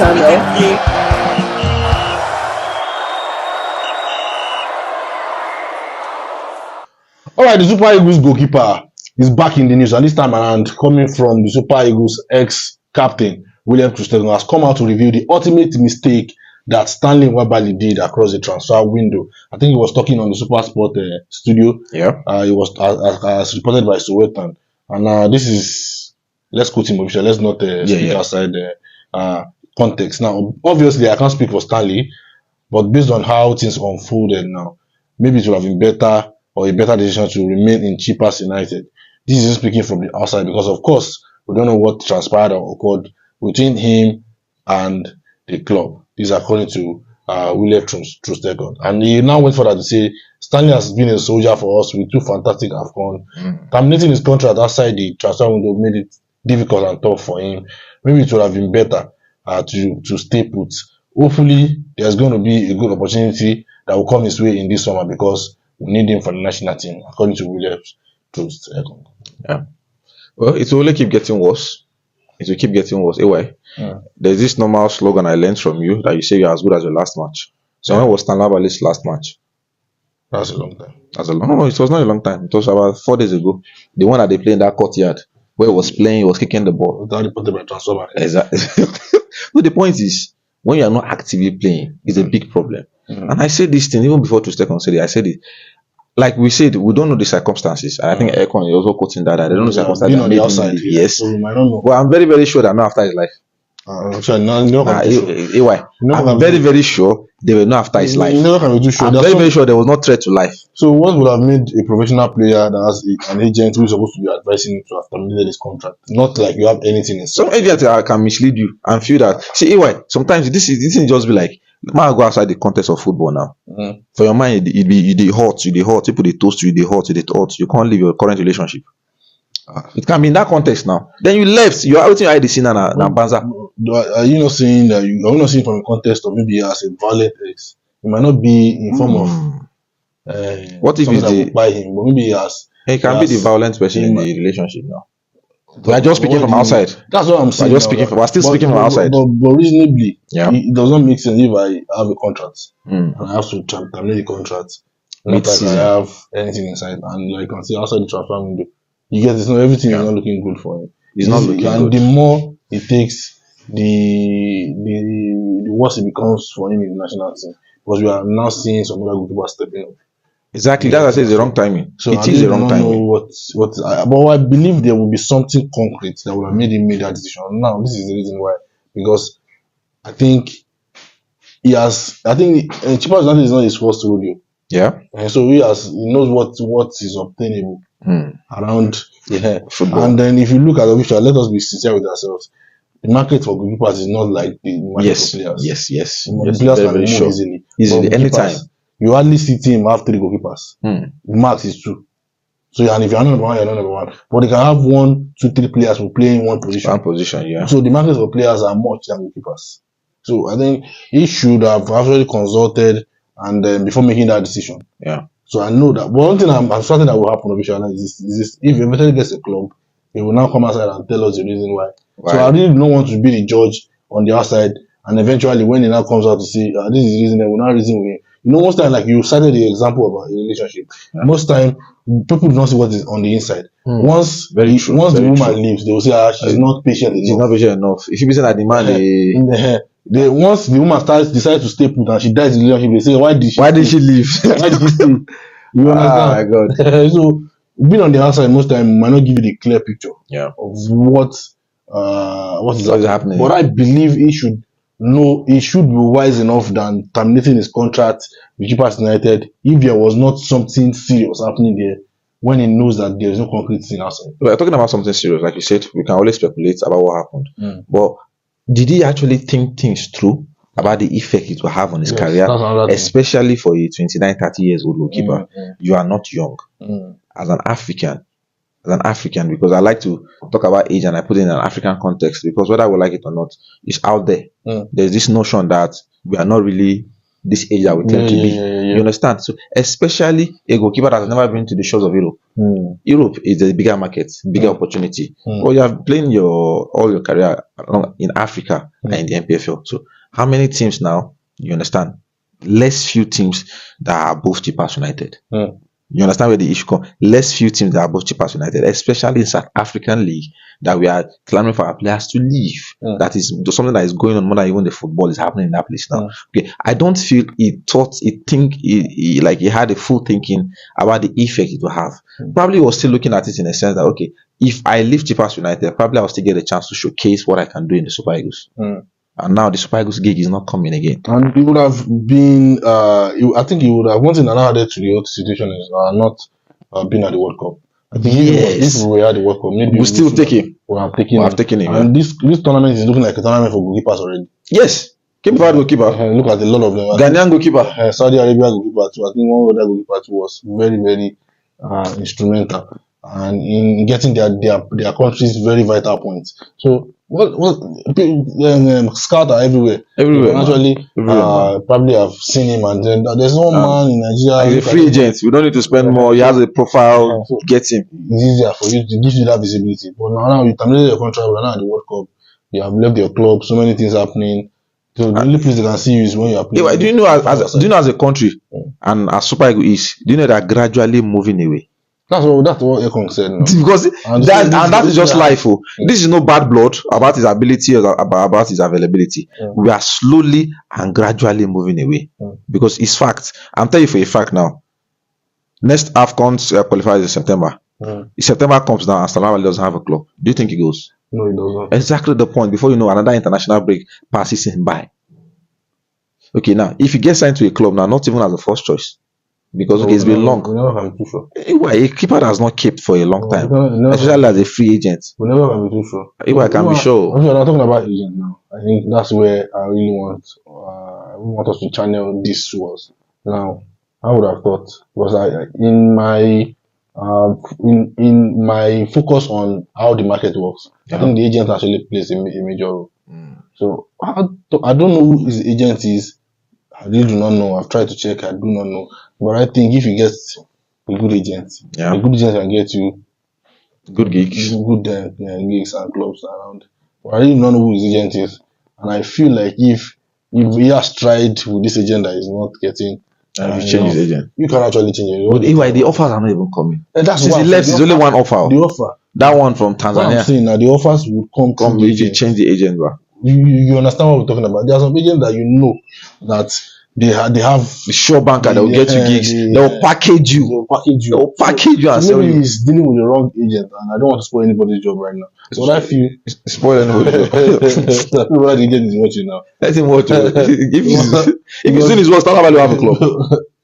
channel. All right, the Super Eagles goalkeeper is back in the news, and this time around, coming from the Super Eagles ex-captain Troost Ekong has come out to reveal the ultimate mistake that Stanley Nwabali did across the transfer window. I think he was talking on the Super Sport studio. Yeah. It was as reported by Sowetan, and this is, let's quote him officially. Let's not speak outside the context. Now, obviously, I can't speak for Stanley, but based on how things unfolded now, maybe it would have been better or a better decision to remain in Chivas United. This is speaking from the outside because, of course, we don't know what transpired or occurred between him and the club. This is according to Troost Ekong. And he now went further to say, Stanley has been a soldier for us with 2 fantastic AFCON. Terminating his contract outside the transfer window made it difficult and tough for him. Maybe it would have been better to stay put. Hopefully, there's going to be a good opportunity that will come his way in this summer because we need him for the national team, according to Troost Ekong. Yeah. Well, it will only keep getting worse. It will keep getting worse. Anyway, there's this normal slogan I learned from you that you say you're as good as your last match. So when was Stanley Nwabali's last match? That's a long time. No, it was not a long time. It was about 4 days ago. The one that they played in that courtyard where he was playing, he was kicking the ball. Without reported by transfer. Exactly. No, the point is, when you are not actively playing, it's a big problem. And I said this thing even before Troost Ekong said it. I said it. Like we said, we don't know the circumstances. And I think Ekong is also quoting that. They don't know the circumstances. On the outside, yes. So we might not know. Well, I'm very, very sure that not after his life. I'm very, very sure they were not after his life. I'm very, very sure there was no threat to life. So what would have made a professional player that has an agent who is supposed to be advising him to have terminated his contract? Not like you have anything in some agents can mislead you and feel that. See, sometimes this thing just be like, man, go outside the context of football now. For your mind, you hot, people they toast you, they hot, you can't leave your current relationship. It can be in that context now. Then you left, you are out in the scene and Banza. Are you not saying that you are not saying from a context of maybe as a violent ex? It might not be in form of what if it's the buy him, but maybe as he can be the violent person in the relationship now. We are just speaking from outside. That's what I'm saying. We're still speaking from outside. But reasonably, it does not make sense if I have a contract and I have to terminate the contract. Not like I have anything inside, and like I can see outside the transfer window. You get this, everything is not looking good for him. It's not looking good. And the more it takes, the worse it becomes for him in the national team. Because we are now seeing some other goalkeepers stepping up. Exactly, that's why I say it's the wrong timing. So it is the wrong timing. But I believe there will be something concrete that would have made him make that decision. Now, this is the reason why. Because I think Chivas United is not his first rodeo. Yeah. And so he knows what is obtainable around football. And then if you look at the picture, let us be sincere with ourselves. The market for goalkeepers is not like the market for players. Yes. The players can move easily. Anytime. You hardly see team have 3 goalkeepers. The max is 2. So and if you're not number 1, you're not number 1. But they can have 1, 2, 3 players who play in one position. So the market for players are much than goalkeepers. So I think he should have actually consulted and before making that decision. Yeah. So I know that. But one thing I'm certain that will happen officially is this: if he eventually gets a club, he will now come outside and tell us the reason why. So I really don't want to be the judge on the outside, and eventually when he now comes out to say this is the reason, they will not reason with him. You know, most time, like you cited the example of a relationship. Most time, people do not see what is on the inside. Once the woman leaves, they will say, she's not patient enough. She's not patient enough. If you be saying that the man, once the woman decides to stay put and she dies in the relationship, they say, why did she leave? Why did she stay? You understand? My God. So being on the outside most time might not give you the clear picture of what is happening. But I believe he should be wise enough than terminating his contract with Chivas United if there was not something serious happening there, when he knows that there is no concrete thing outside. We're talking about something serious, like you said. We can always speculate about what happened. But did he actually think things through about the effect it will have on his career, especially for a 29, 30 years old goalkeeper? You are not young. As an African, because I like to talk about age and I put it in an African context, because whether we like it or not, it's out there. There's this notion that we are not really this age that we claim to be. You understand? So especially a goalkeeper that has never been to the shores of Europe. Europe is a bigger market, bigger opportunity. Well, you have played all your career in Africa and in the MPFL. So how many teams now? You understand? Less few teams that are above Chipas United. You understand where the issue comes? Less few teams that are above Chipas United, especially in South African League, that we are clamoring for our players to leave. That is something that is going on more than even the football is happening in that place now. Okay, I don't feel he had a full thinking about the effect it will have. Probably was still looking at it in a sense that, okay, if I leave Chipas United, probably I'll still get a chance to showcase what I can do in the Super Eagles. And now the Super Eagles gig is not coming again. And it would have been, I think it would have, one thing that added to the whole situation is not being at the World Cup. I think if we were at the World Cup, maybe we'll still take him. We have taken him. And this tournament is looking like a tournament for goalkeepers already. Yes. Cape Verde goalkeeper. Look at a lot of them. Ghanaian goalkeeper. Saudi Arabia goalkeeper too. I think one other goalkeeper too was very, very instrumental and in getting their country's very vital points. So scouts are everywhere. Actually, probably have seen him, and then there's no man in Nigeria. He's a free agent. We don't need to spend more. He has a profile. So get him. It's easier for you to give you that visibility. But now you terminate your contract. We're not at the World Cup. You have left your club. So many things happening. So the only place they can see you is when you are playing. Do you know as a country and as Super Eagles is, do you know that gradually moving away? That's what Ekong said. No? Because that is just life. This is no bad blood about his ability or about his availability. We are slowly and gradually moving away because it's fact. I'm telling you for a fact now. Next AFCON qualifies in September. If September comes now and Stanley Nwabali doesn't have a club, do you think he goes? No, he doesn't. Exactly the point. Before you know, another international break passes him by. Okay, now if he gets signed to a club now, not even as a first choice. Because it's been long. We never can be too sure. A keeper has not kept for a long time, especially as a free agent. We never can be too sure. I can be sure. I'm talking about agent now. I think that's where I really want us to channel this to us. Now, I would have thought because in my focus on how the market works, I think the agent actually plays a major role. So I don't know who his agent is. I really do not know. I've tried to check. I do not know. But I think if you get a good agent, a good agent can get you good gigs, gigs and clubs around. But I really don't know who his agent is, and I feel like if he has tried with this agent that is not getting, and you change his agent, you can actually change it. But the offers are not even coming. Since he left, there's only one offer. The offer, that one from Tanzania. What I'm saying now, the offers will come if you change the agent, bro. You understand what we're talking about? There are some agents that you know that they have the sure banker that will get you gigs. They'll package you. They'll package you and sell you. He's dealing with the wrong agent, and I don't want to spoil anybody's job right now. So what I feel spoil anybody's job. What the agent is watching now. Let him watch. If he's doing his work, Stanley Nwabali will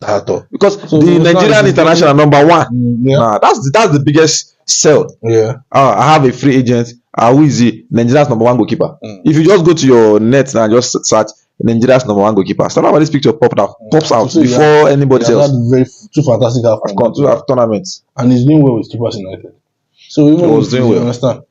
have a club. Because the Nigerian international number one. That's the biggest sell. I have a free agent. Who is he? Nigeria's number one goalkeeper. If you just go to your net and just search Nigeria's number one goalkeeper, Stanley Nwabali's picture pops out before anybody else. Two fantastic tournaments, and he's doing well with Chipas United. So even if you understand,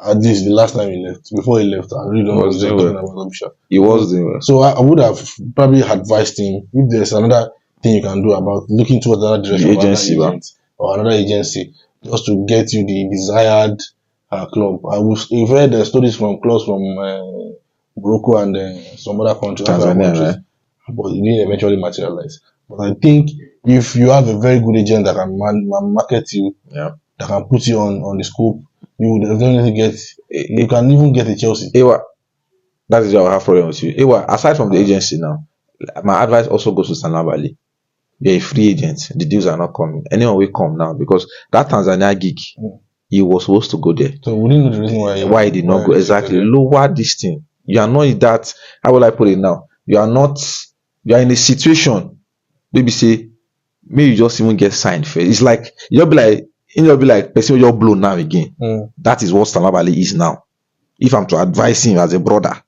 at least the last time he left, before he left, I really don't know what he was talking about. He was doing well. So I would have probably advised him if there's another thing you can do about looking towards another direction, or another agency, just to get you the desired club. We've heard the stories from clubs from Morocco and some other countries, Tanzania, but it didn't eventually materialize. But I think if you have a very good agent that can market you, that can put you on the scope, you would definitely you can even get a Chelsea. That is why I have problem with you. Aside from the agency now, my advice also goes to Stanley Nwabali. You're a free agent. The deals are not coming. Anyone will come now because that Tanzania gig, he was supposed to go there. So we didn't know the reason why he did not go. Exactly. Lower this thing. You are not that. How will I put it now? You are in a situation. Maybe say, maybe you just even get signed first. It's like you'll be like person you're blown now again. That is what Stanley Nwabali is now. If I'm to advise him as a brother,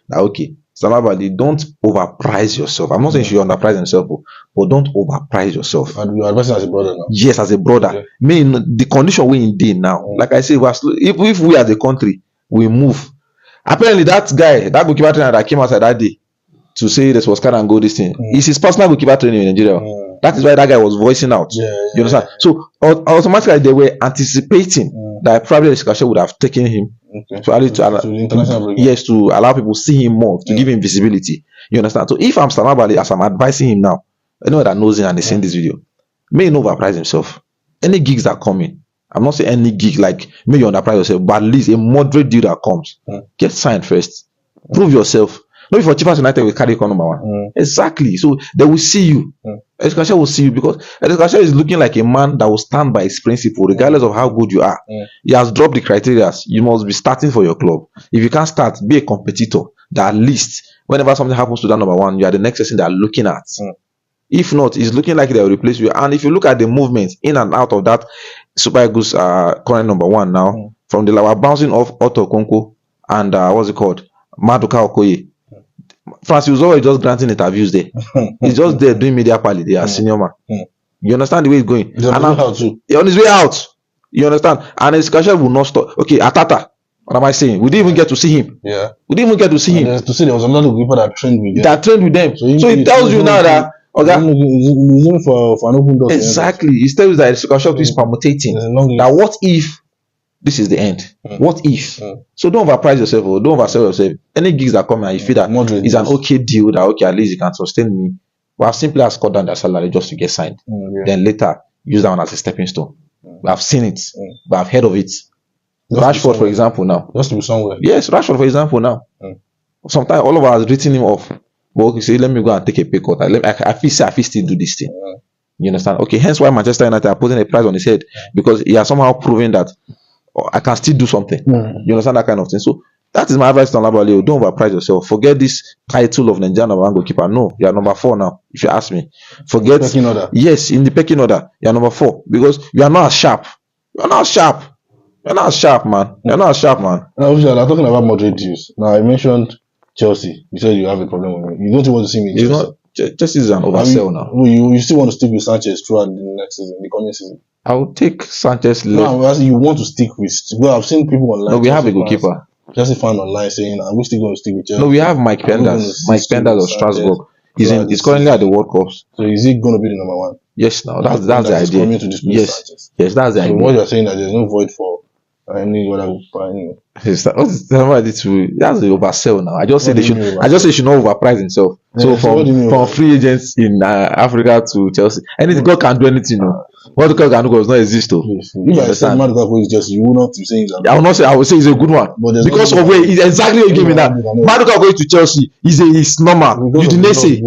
that okay, Stanley Nwabali, don't overprice yourself. I'm not saying you should underprice yourself, but don't overprice yourself. And you're advising as a brother now. Yes, as a brother. Okay. The condition we're in now, like I say, if we as a country we move. Apparently that guy, that goalkeeper trainer that came outside that day to say this was kind and go this thing. It's his personal goalkeeper training in Nigeria. That is why that guy was voicing out. You understand? So automatically they were anticipating that probably the would have taken him to allow people to see him more, to give him visibility. You understand? So if I'm Stanley Nwabali, as I'm advising him now, anyone that knows him and is seeing this video, may not overprice himself. Any gigs that come in, I'm not saying any gig like may you underprice yourself, but at least a moderate deal that comes. Get signed first. Prove yourself. Not for Chiefs United will carry number one. Exactly. So they will see you. Education will see you because Education is looking like a man that will stand by his principle, regardless of how good you are. He has dropped the criteria. You must be starting for your club. If you can't start, be a competitor. That at least whenever something happens to that number one, you are the next person they are looking at. If not, it's looking like they will replace you. And if you look at the movement in and out of that Super Eagles current number one now, from the lower bouncing off Otto Konko and what's it called? Maduka Okoye. Francis was always just granting interviews there. He's just there doing media quality. They are senior man. You understand the way he's going? He's on his way out. You understand? And his career will not stop. Okay, Atata. What am I saying? We didn't even get to see him. Yeah. We didn't even get to see him. To see there was another people that trained with them. So it tells you now that he's for an open door. Exactly. It tells you that the Sukashop is permutating. That what if this is the end? What if? So don't overprice yourself or don't oversell yourself. Any gigs that come and you feel that is an okay deal, that okay, at least you can sustain me. We have simply cut down their salary just to get signed. Then later use that one as a stepping stone. We have seen it. We have heard of it. Rashford, for example, now. Just to be somewhere. Yes, Rashford, for example, now. Sometimes all of us has written him off. But okay, say, let me go and take a pay cut. I feel still do this thing. You understand? Okay, hence why Manchester United are putting a price on his head, because he has somehow proven that I can still do something. You understand that kind of thing? So that is my advice to Nwabali. Don't overprice yourself. Forget this title of Nigerian number one goalkeeper. No, you are number 4 now. If you ask me, forget. Pecking order. Yes, in the pecking order, you are number 4 because you are not as sharp. You are not as sharp. You're not as sharp, man. You're not as sharp, man. Now, I'm talking about moderate deals. Now, I mentioned Chelsea. You said you have a problem with me. You don't want to see me in Chelsea. Chelsea is an oversell now. You still want to stick with Sanchez throughout the next season, the coming season? I will take Sanchez left. No, you want to stick with. Well, I've seen people online. No, we have a goalkeeper. Chelsea fan online saying, "Are we still going to stick with Chelsea?" No, we have Mike Penders. Mike Penders of Strasbourg. He's currently at the World Cups. So is he going to be the number one? Yes, now that's the idea. Yes, that's the idea. So what you're saying that there's no void for any other anyway. That's the oversell now. I just say they should not overprice himself. So from free agents in Africa to Chelsea, anything God can do anything. What God can do does not exist. If I say Maduka is just, you will not be saying that. I will say he's a good one because of where he's exactly what you give me that. Maduka going to Chelsea is normal. You didn't say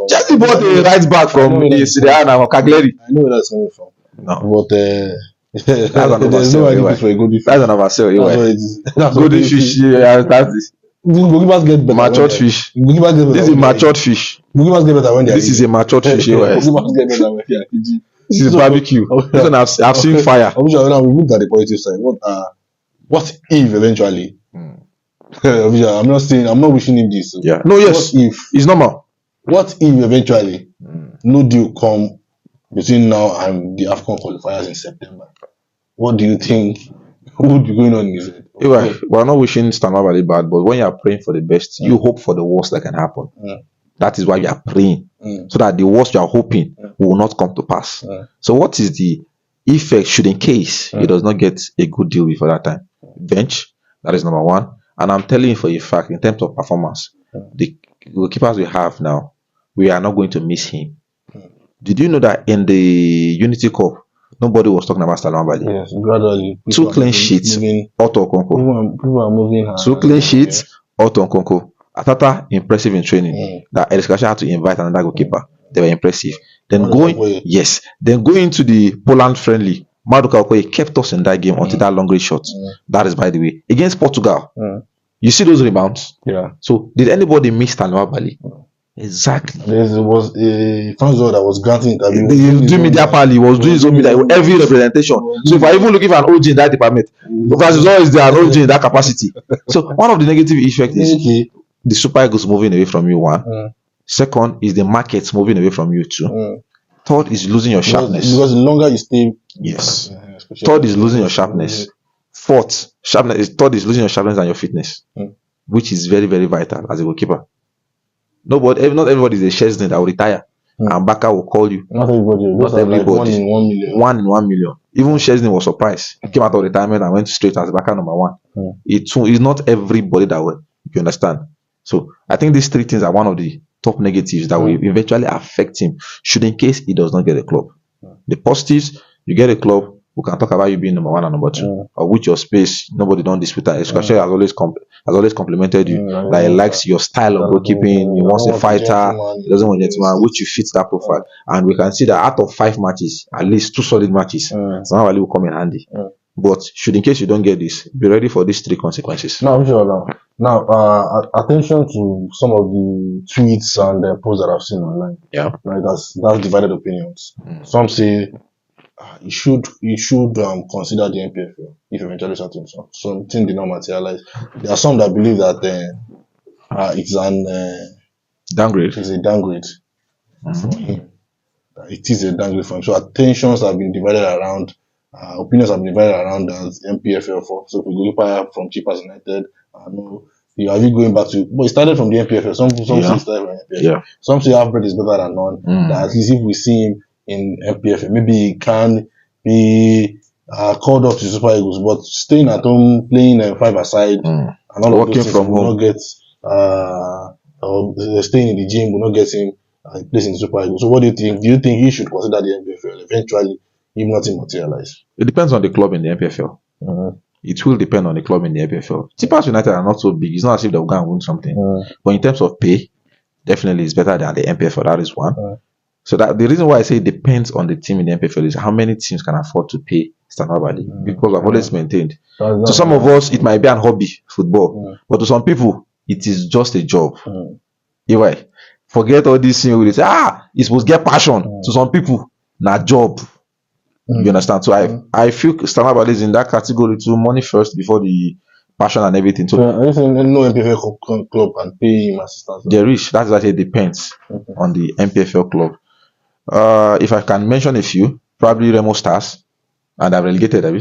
Chelsea bought the right back from the Serie A now, Cagliari. I know where that's coming from. No, but that's an oversell. For a good fish. That's an oversell. Golden fish. That's this. Goalkeepers get better. Matured fish. This is a matured fish. Goalkeepers get better when they are. This is a matured fish. Goalkeepers get better when they are. This is barbecue. This one I've seen fire. We looked at the positive side. What if eventually? I'm not wishing him this. Yeah. No. Yes. What if? It's normal. What if eventually no deal come between now and the AFCON qualifiers in September? What do you think would be going on in his head? We're not wishing Stanley Nwabali bad, but when you are praying for the best, you hope for the worst that can happen. That is why you are praying, so that the worst you are hoping will not come to pass. So what is the effect should in case he does not get a good deal before that time? Bench, that is number 1. And I'm telling you for a fact, in terms of performance, the goalkeepers we have now, we are not going to miss him. Did you know that in the Unity Cup, nobody was talking about Stanley Nwabali? Yes, gradually. 2 clean sheets, Otto Konko. People are moving. 2 clean sheets, Otto Konko. Atata, impressive in training. That Edeskasha had to invite another goalkeeper. They were impressive. Then going to the Poland friendly, Maduka Okoye kept us in that game until that long range shot. That is, by the way, against Portugal. You see those rebounds? Yeah. So did anybody miss Stanley Nwabali? Exactly. There was a fan that was granting interview. The media pally was doing his own media, every representation. So if I even looking for an OG in that department, because it's always there an OG in that capacity. So one of the negative effects is the Super Eagles moving away from you. 1. Second is the markets moving away from you. 2. Third is losing your sharpness. Because the longer you stay. Yes. Third is losing your sharpness. Third is losing your sharpness and your fitness, which is very, very vital as a goalkeeper. Nobody, not everybody is a Chesney that will retire. And Baka will call you. Not everybody. Not everybody. Like 1 in 1 million. 1 in 1 million. Even Chesney was surprised. He came out of retirement and went straight as Baka number 1. It's not everybody that way. You understand? So I think these 3 things are one of the top negatives that will eventually affect him should in case he does not get a club. The positives, you get a club, we can talk about you being number 1 and number 2, or with your space, nobody don't dispute that. Especially has always complimented you. That he likes your style of goalkeeping. He wants a fighter. He doesn't want a gentleman, which you fit that profile. And we can see that out of 5 matches, at least 2 solid matches, Nwabali will come in handy. But should in case you don't get this, be ready for these 3 consequences. No, sure. Now, attention to some of the tweets and posts that I've seen online. Yeah, right. That's divided opinions. Some say you should consider the MPFL if eventually something did not materialize. There are some that believe that it's an downgrade. It's a downgrade for him. It is a downgrade for him. So attentions have been divided around. Opinions have been divided around the MPFL for so we go from Chippers United. Are you going back to? But it started from the MPFL. Some say it started from the MPFL. Yeah. Some say half bread is better than none. That at least if we see him in MPFL, maybe he can be called up to Super Eagles. But staying at home, playing 5-a-side, and all of those things will not get. Staying in the gym will not get him a place in the Super Eagles. So what do you think? Do you think he should consider the MPFL eventually? If nothing materialize. It depends on the club in the MPFL. It will depend on the club in the MPFL. Chippers United are not so big. It's not as if they'll go and win something. But in terms of pay, definitely it's better than the MPFL. That is one. So that the reason why I say it depends on the team in the MPFL is how many teams can afford to pay Stanley Nwabali. Because I've always maintained. To some of us, it might be an hobby, football. But to some people, it is just a job. Anyway, forget all these things. They say, it's supposed to get passion. To some people, not job. You understand? So I feel Stanley Nwabali is in that category too. Money first before the passion and everything. So I think no MPFL club can pay him assistance. There is. That's why it depends on the MPFL club. If I can mention a few, probably Remo Stars, and they're relegated. They are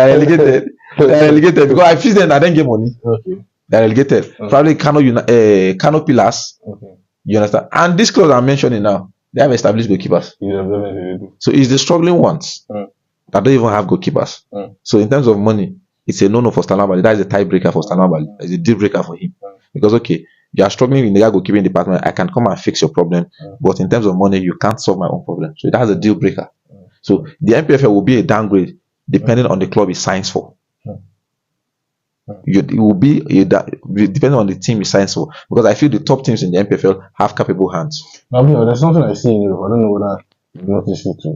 relegated. They are relegated because I feel them. I don't get money. They are relegated. Probably Kano Pillars. You understand? And these clubs I'm mentioning now, they have established goalkeepers. So it's the struggling ones that don't even have goalkeepers. So in terms of money, it's a no-no for Stanley Nwabali. That is a tiebreaker for Stanley Nwabali. It's a deal breaker for him. Because you are struggling in the goalkeeping department. I can come and fix your problem, but in terms of money, you can't solve my own problem. So that's a deal breaker. So the MPFL will be a downgrade depending on the club he signs for. It will be depending on the team he signs for, because I feel the top teams in the MPFL have capable hands. Now, there's something I see in Europe. I don't know whether you noticed it too.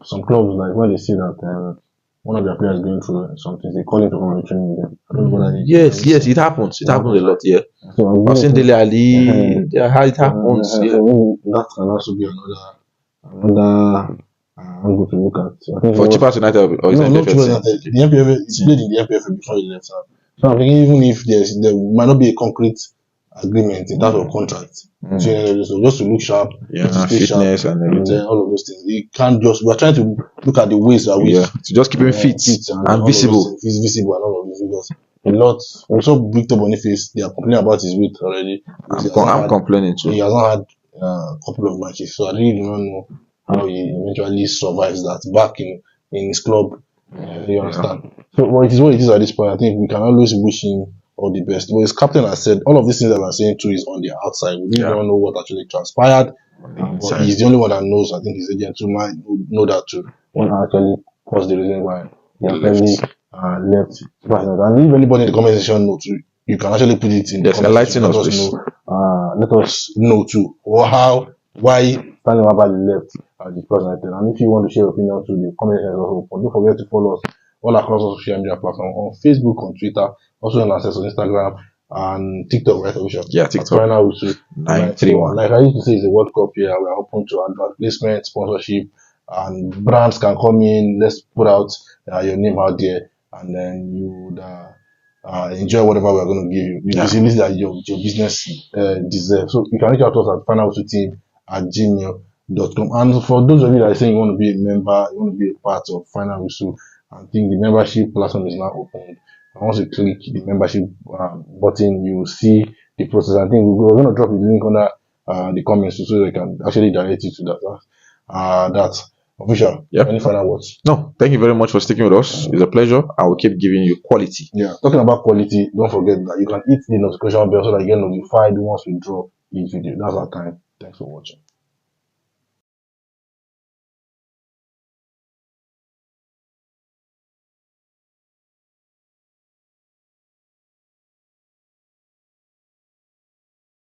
Some clubs, like when they see that one of their players going through something, they call it to come training with them. I don't know whether yes, it happens. It happens a lot. Yeah, so I've seen Dele Ali. How it happens. So that can also be another angle to look at. For Chippers United or is not Chippers United. The MPFL is played in the MPFL before he left. So I'm thinking even if there might not be a concrete agreement in terms of contract, so just to look sharp, to stay fitness sharp, and everything, all of those things. You can't just. We're trying to look at the ways that we to just keep him fit and visible. He's visible and all of this because a lot. We saw Victor Boniface. They are complaining about his weight already. I'm complaining too. He has not had a couple of matches, so I really do not know how he eventually survives that back in his club. You understand? So it is what it is at this point. I think we can always wish him all the best. But his captain has said all of these things that we're saying too is on the outside. We don't know what actually transpired. But he's the only one that knows. I think his agent too might know that too. What actually caused the reason why he left. And if anybody in the comment section knows too, you can actually put it in the comment section. Let us know too why Stanley Nwabali left the president. And if you want to share your opinion to the comment section, don't forget to follow us all across our social media platforms on Facebook, on Twitter, also on access on Instagram and TikTok, right? TikTok. Final with 931. Like I used to say, it's a World Cup here. We are open to advert placement, sponsorship, and brands can come in. Let's put out your name out there, and then you would enjoy whatever we are going to give you. You see, that your business deserves. So you can reach out to us at finalwhistle@gmail.com. And for those of you that are saying you want to be a member, you want to be a part of Final Whistle, I think the membership platform is now open. And once you click the membership button, you will see the process. I think we're going to drop the link under the comments so they can actually direct you to that. That's official. Yep. Any final words? No, thank you very much for sticking with us. It's a pleasure. I will keep giving you quality. Yeah. Talking about quality, don't forget that you can hit the notification bell so that you get notified once we drop each video. That's our time. Thanks for watching.